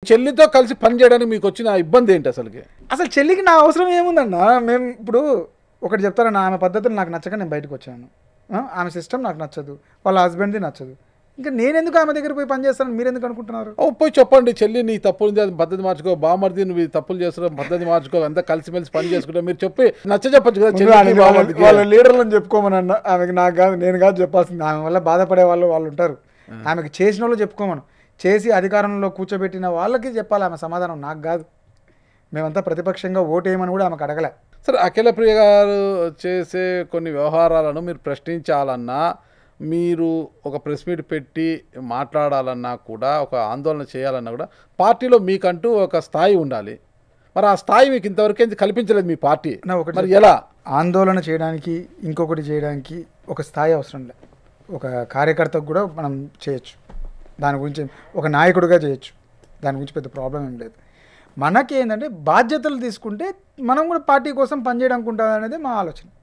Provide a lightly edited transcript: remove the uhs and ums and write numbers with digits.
చెల్లితో కలిసి పని చేయడానికి మీకు వచ్చిన ఇబ్బంది ఏంటి అసలుకి? అసలు చెల్లికి నా అవసరం ఏముందన్న? మేము ఇప్పుడు ఒకటి చెప్తారన్న, ఆమె పద్ధతులు నాకు నచ్చక నేను బయటకు వచ్చాను. ఆమె సిస్టమ్ నాకు నచ్చదు, వాళ్ళ హస్బెండ్ది నచ్చదు. ఇంకా నేను ఎందుకు ఆమె దగ్గర పోయి పని చేస్తాను మీరు ఎందుకు అనుకుంటున్నారు? పోయి చెప్పండి, చెల్లి నీ తప్పులు ఉంది, అది పద్ధతి మార్చుకో, బామర్ది నువ్వు ఈ తప్పులు చేస్తున్నావు, పద్ధతి మార్చుకో, అంతా కలిసిమెలిసి పని చేసుకుంటా మీరు చెప్పి నచ్చ చెప్పచ్చు కదా చెల్లికి, బామర్దికి. వాళ్ళ లీడర్లను చెప్పుకోమనన్న. ఆమెకి నాకు కాదు, నేను కాదు చెప్పాల్సింది. ఆమె వల్ల బాధపడే వాళ్ళు ఉంటారు. ఆమెకి చేసిన వాళ్ళు చెప్పుకోమను. చేసి అధికారంలో కూర్చోబెట్టిన వాళ్ళకి చెప్పాలి ఆమె సమాధానం, నాకు కాదు. మేమంతా ప్రతిపక్షంగా ఓటేయమని కూడా ఆమెకు అడగలే. సరే, అఖిలప్రియ గారు చేసే కొన్ని వ్యవహారాలను మీరు ప్రశ్నించాలన్నా, మీరు ఒక ప్రెస్ మీట్ పెట్టి మాట్లాడాలన్నా కూడా, ఒక ఆందోళన చేయాలన్నా కూడా పార్టీలో మీకంటూ ఒక స్థాయి ఉండాలి. మరి ఆ స్థాయి మీకు ఇంతవరకు ఎందుకు కల్పించలేదు మీ పార్టీ? మరి ఎలా? ఆందోళన చేయడానికి, ఇంకొకటి చేయడానికి ఒక స్థాయి అవసరం లేదు. ఒక కార్యకర్తకు కూడా మనం చేయొచ్చు, దాని గురించి ఒక నాయకుడిగా చేయొచ్చు, దాని గురించి పెద్ద ప్రాబ్లం ఏం లేదు. మనకి ఏంటంటే బాధ్యతలు తీసుకుంటే మనం కూడా పార్టీ కోసం పనిచేయడానికి ఉంటుంది అనేది మా ఆలోచన.